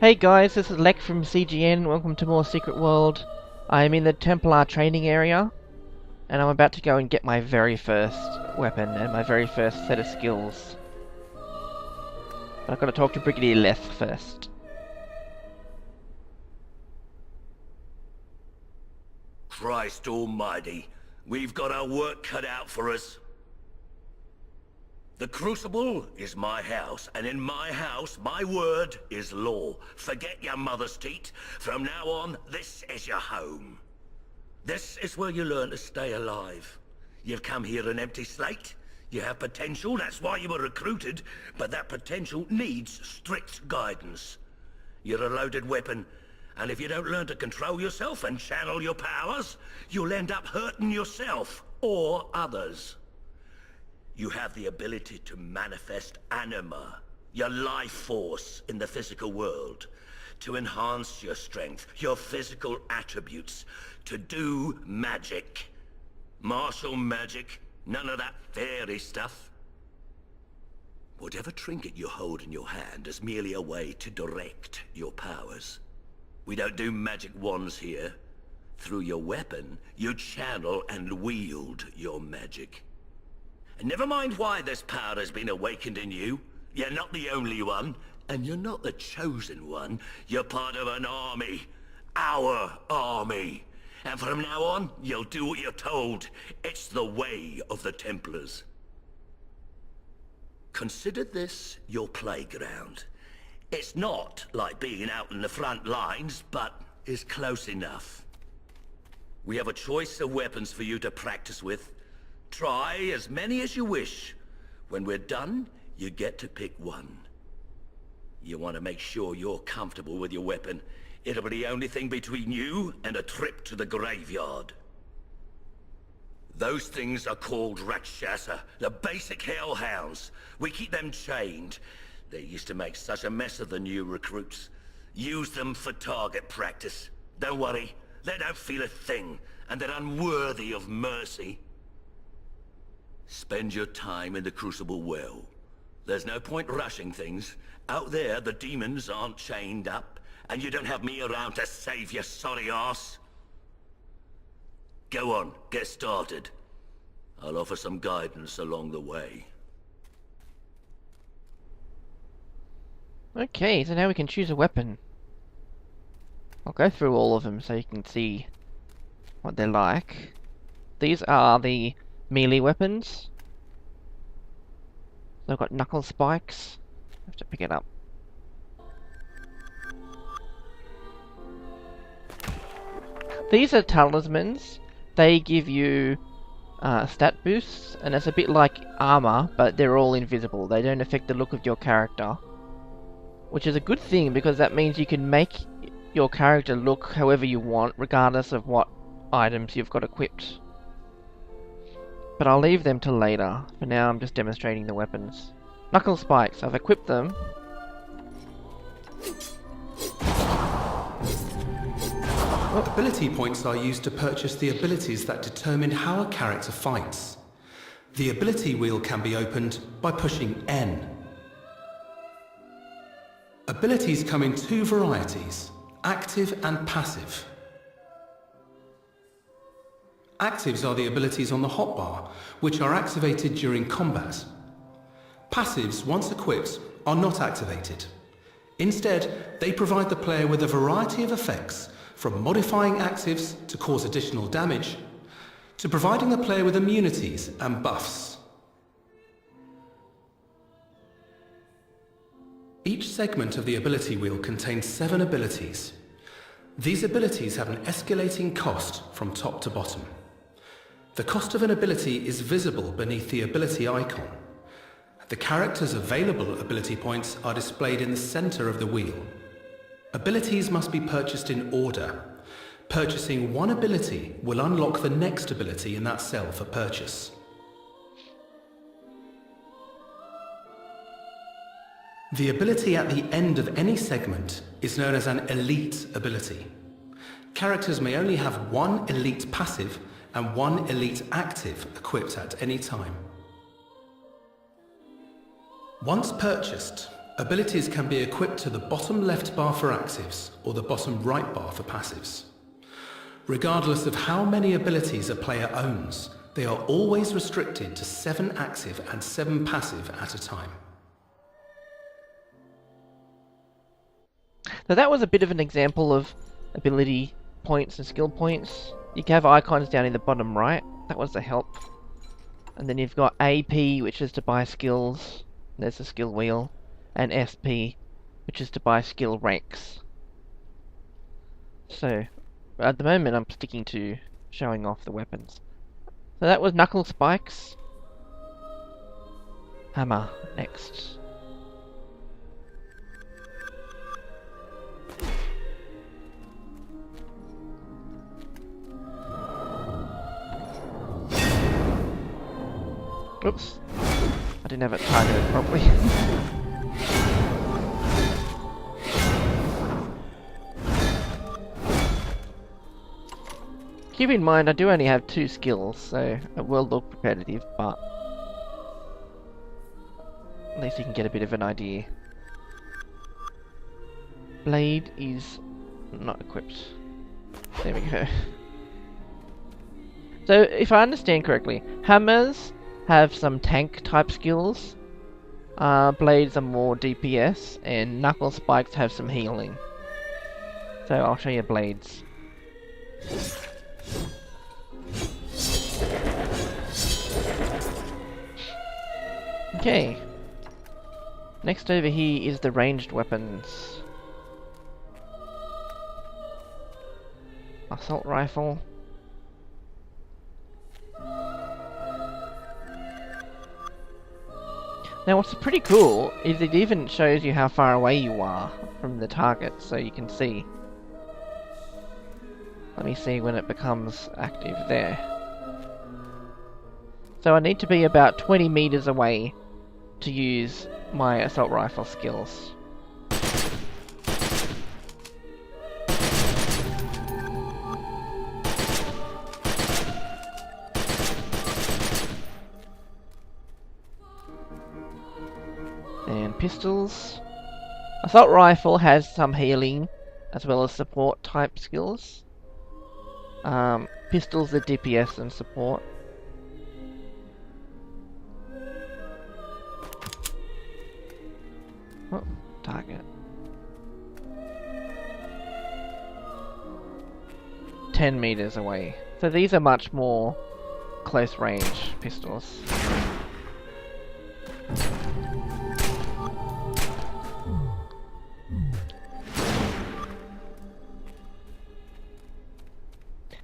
Hey guys, this is Leck from CGN. Welcome to more Secret World. I'm in the Templar training area, and I'm about to go and get my very first weapon and my very first set of skills. But I've got to talk to Brigadier Leck first. Christ almighty, we've got our work cut out for us. The Crucible is my house, and in my house, my word is law. Forget your mother's teat. From now on, this is your home. This is where you learn to stay alive. You've come here an empty slate. You have potential, that's why you were recruited, but that potential needs strict guidance. You're a loaded weapon, and if you don't learn to control yourself and channel your powers, you'll end up hurting yourself or others. You have the ability to manifest anima, your life force in the physical world, to enhance your strength, your physical attributes, to do magic. Martial magic, none of that fairy stuff. Whatever trinket you hold in your hand is merely a way to direct your powers. We don't do magic wands here. Through your weapon, you channel and wield your magic. And never mind why this power has been awakened in you. You're not the only one, and you're not the chosen one. You're part of an army. Our army. And from now on, you'll do what you're told. It's the way of the Templars. Consider this your playground. It's not like being out in the front lines, but is close enough. We have a choice of weapons for you to practice with. Try as many as you wish. When we're done, you get to pick one. You want to make sure you're comfortable with your weapon. It'll be the only thing between you and a trip to the graveyard. Those things are called Rakshasa, the basic hellhounds. We keep them chained. They used to make such a mess of the new recruits. Use them for target practice. Don't worry, they don't feel a thing, and they're unworthy of mercy. Spend your time in the Crucible well. There's no point rushing things. Out there, the demons aren't chained up, and you don't have me around to save your sorry ass. Go on, get started. I'll offer some guidance along the way. Okay, so now we can choose a weapon. I'll go through all of them so you can see what they're like. These are the melee weapons. So I've got knuckle spikes. I have to pick it up. These are talismans. They give you stat boosts, and it's a bit like armor, but they're all invisible. They don't affect the look of your character, which is a good thing because that means you can make your character look however you want, regardless of what items you've got equipped. But I'll leave them till later. For now, I'm just demonstrating the weapons. Knuckle spikes. I've equipped them. Ability points are used to purchase the abilities that determine how a character fights. The ability wheel can be opened by pushing N. Abilities come in two varieties, active and passive. Actives are the abilities on the hotbar, which are activated during combat. Passives, once equipped, are not activated. Instead, they provide the player with a variety of effects, from modifying actives to cause additional damage, to providing the player with immunities and buffs. Each segment of the ability wheel contains 7 abilities. These abilities have an escalating cost from top to bottom. The cost of an ability is visible beneath the ability icon. The character's available ability points are displayed in the center of the wheel. Abilities must be purchased in order. Purchasing one ability will unlock the next ability in that cell for purchase. The ability at the end of any segment is known as an elite ability. Characters may only have one elite passive and one elite active equipped at any time. Once purchased, Abilities can be equipped to the bottom left bar for actives or the bottom right bar for passives. Regardless of how many abilities a player owns, they are always restricted to 7 active and 7 passive at a time. So that was a bit of an example of ability points and skill points. You can have icons down in the bottom right. That was the help. And then you've got AP, which is to buy skills. There's the skill wheel. And SP, which is to buy skill ranks. So, at the moment I'm sticking to showing off the weapons. So that was knuckle spikes. Hammer, next. Oops. I didn't have it targeted properly. Keep in mind, I do only have 2 skills, so it will look repetitive, but at least you can get a bit of an idea. Blade is not equipped. There we go. So, if I understand correctly, hammers have some tank type skills, blades are more DPS, and knuckle spikes have some healing. So I'll show you blades. Okay. Next over here is the ranged weapons. Assault rifle. Now what's pretty cool is it even shows you how far away you are from the target, so you can see. Let me see when it becomes active there. So I need to be about 20 meters away to use my assault rifle skills. And pistols. Assault rifle has some healing as well as support type skills. Pistols are DPS and support. Oh, target. 10 meters away. So these are much more close range pistols.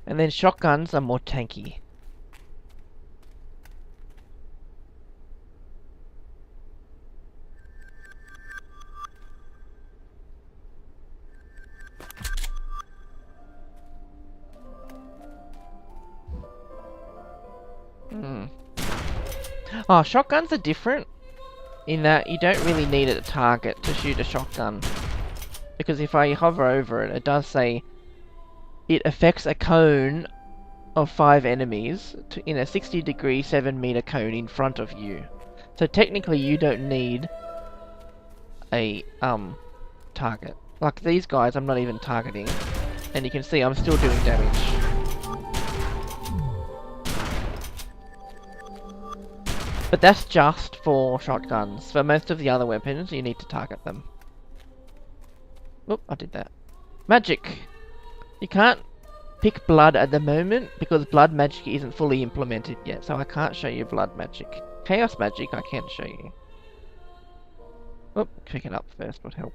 And then shotguns are more tanky. Oh, shotguns are different in that you don't really need a target to shoot a shotgun. Because if I hover over it, it does say it affects a cone of 5 enemies in a 60-degree 7-meter cone in front of you. So technically you don't need a target. Like these guys I'm not even targeting, and you can see I'm still doing damage. But that's just for shotguns. For most of the other weapons you need to target them. Oop, I did that. Magic! You can't pick blood at the moment because blood magic isn't fully implemented yet, so I can't show you blood magic. Chaos magic I can show you. Oh, pick it up first would help.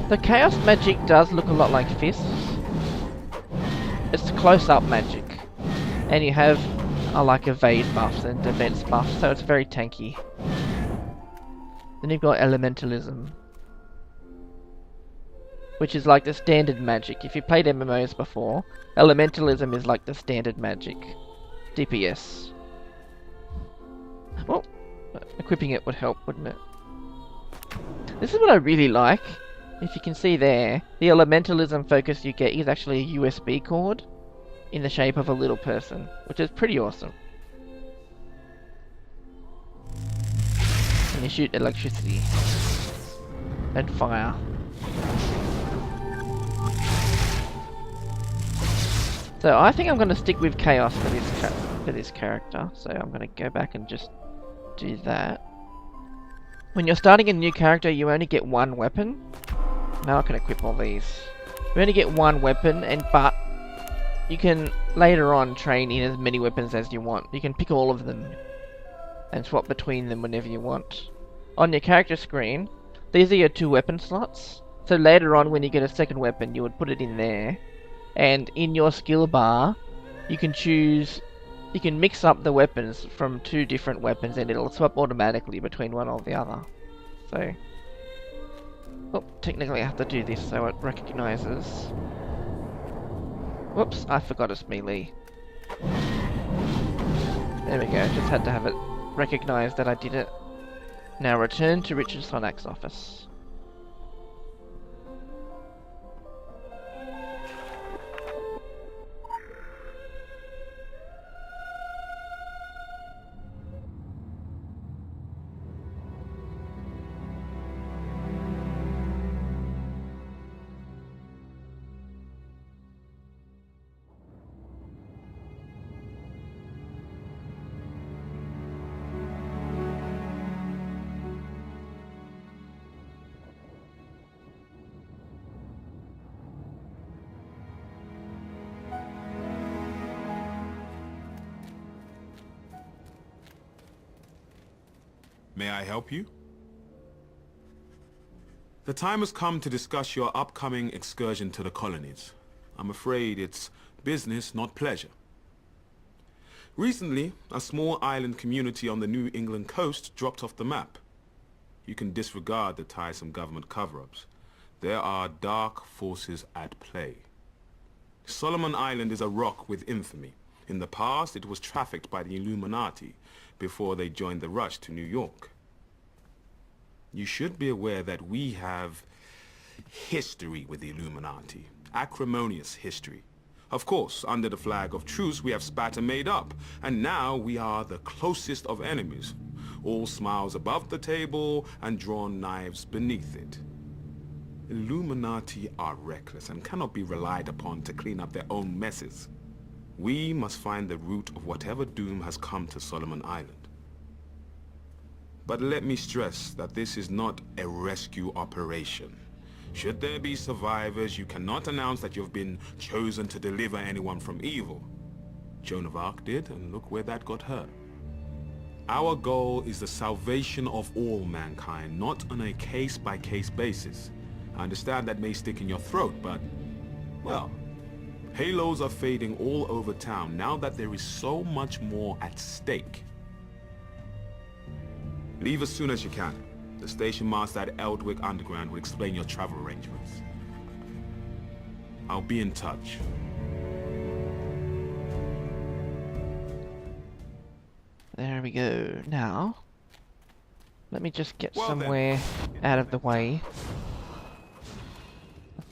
The chaos magic does look a lot like fists. It's close-up magic, and you have like evade buffs and defense buffs, so it's very tanky. Then you've got elementalism, which is like the standard magic. If you played MMOs before, elementalism is like the standard magic. DPS. Well, equipping it would help, wouldn't it? This is what I really like. If you can see there, the elementalism focus you get is actually a USB cord. in the shape of a little person, which is pretty awesome. And you shoot electricity and fire. So I think I'm going to stick with chaos for this character. So I'm going to go back and just do that. When you're starting a new character, you only get one weapon. Now I can equip all these. You only get one weapon, but you can later on train in as many weapons as you want. You can pick all of them and swap between them whenever you want. On your character screen, these are your 2 weapon slots. So later on, when you get a second weapon, you would put it in there. And in your skill bar, you can mix up the weapons from 2 different weapons, and it'll swap automatically between one or the other. So, well, technically I have to do this so it recognizes. Whoops, I forgot it's melee. There we go, just had to have it recognize that I did it. Now return to Richard Sonak's office. May I help you? The time has come to discuss your upcoming excursion to the colonies. I'm afraid it's business, not pleasure. Recently, a small island community on the New England coast dropped off the map. You can disregard the tiresome government cover-ups. There are dark forces at play. Solomon Island is a rock with infamy. In the past, it was trafficked by the Illuminati before they joined the rush to New York. You should be aware that we have history with the Illuminati, acrimonious history. Of course, under the flag of truce, we have spat and made up, and now we are the closest of enemies, all smiles above the table and drawn knives beneath it. Illuminati are reckless and cannot be relied upon to clean up their own messes. We must find the root of whatever doom has come to Solomon Island. But let me stress that this is not a rescue operation. Should there be survivors, you cannot announce that you've been chosen to deliver anyone from evil. Joan of Arc did, and look where that got her. Our goal is the salvation of all mankind, not on a case-by-case basis. I understand that may stick in your throat, but, well, halos are fading all over town now that there is so much more at stake. Leave as soon as you can. The station master at Eldwick Underground will explain your travel arrangements. I'll be in touch. There we go. Now, let me just get somewhere out of the way.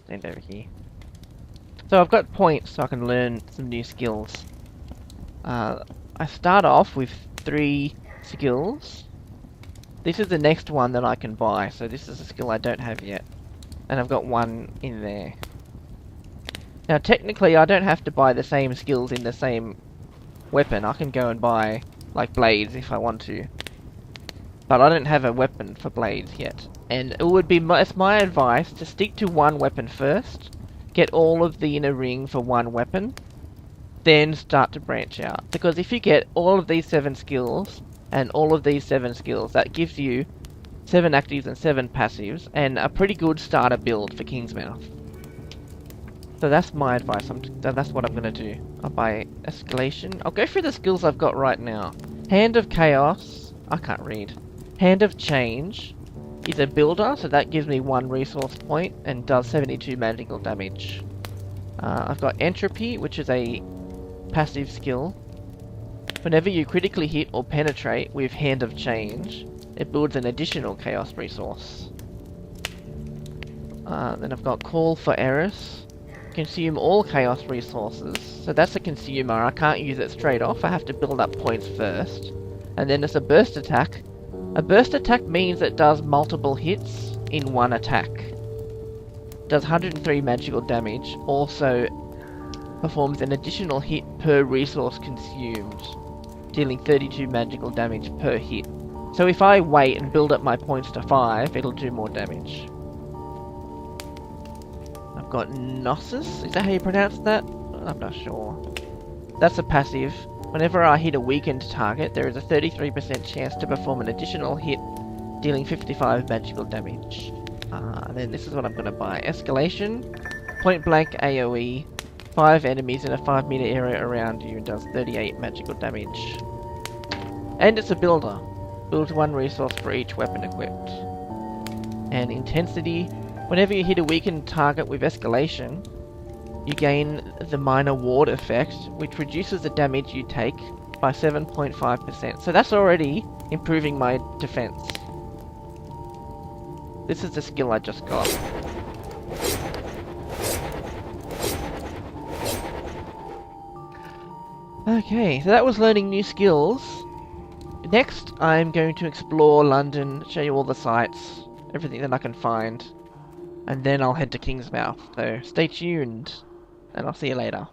Stand over here. So I've got points so I can learn some new skills. I start off with 3 skills. This is the next one that I can buy, so this is a skill I don't have yet. And I've got 1 in there. Now technically I don't have to buy the same skills in the same weapon. I can go and buy like blades if I want to. But I don't have a weapon for blades yet. And it would be it's my advice to stick to 1 weapon first. Get all of the inner ring for 1 weapon. Then start to branch out. Because if you get all of these 7 skills and all of these 7 skills, that gives you 7 actives and 7 passives, and a pretty good starter build for Kingsmouth. So that's my advice. That's what I'm going to do. I'll buy Escalation. I'll go through the skills I've got right now. Hand of Chaos. I can't read. Hand of Change is a builder, so that gives me 1 resource point and does 72 magical damage. I've got Entropy, which is a passive skill. Whenever you critically hit or penetrate with Hand of Change, it builds an additional chaos resource. Then I've got Call for Eris, consume all chaos resources. So that's a consumer. I can't use it straight off. I have to build up points first. And then there's a burst attack. A burst attack means it does multiple hits in one attack. Does 103 magical damage. Also performs an additional hit per resource consumed, dealing 32 magical damage per hit. So if I wait and build up my points to 5, it'll do more damage. I've got Gnosis, is that how you pronounce that? I'm not sure. That's a passive. Whenever I hit a weakened target, there is a 33% chance to perform an additional hit, dealing 55 magical damage. Then this is what I'm going to buy. Escalation, point blank AoE, 5 enemies in a 5-meter area around you and does 38 magical damage. And it's a builder. Builds 1 resource for each weapon equipped. And intensity, whenever you hit a weakened target with escalation, you gain the minor ward effect, which reduces the damage you take by 7.5%. So that's already improving my defense. This is the skill I just got. Okay, so that was learning new skills. Next, I'm going to explore London, show you all the sights, everything that I can find, and then I'll head to Kingsmouth. So stay tuned, and I'll see you later.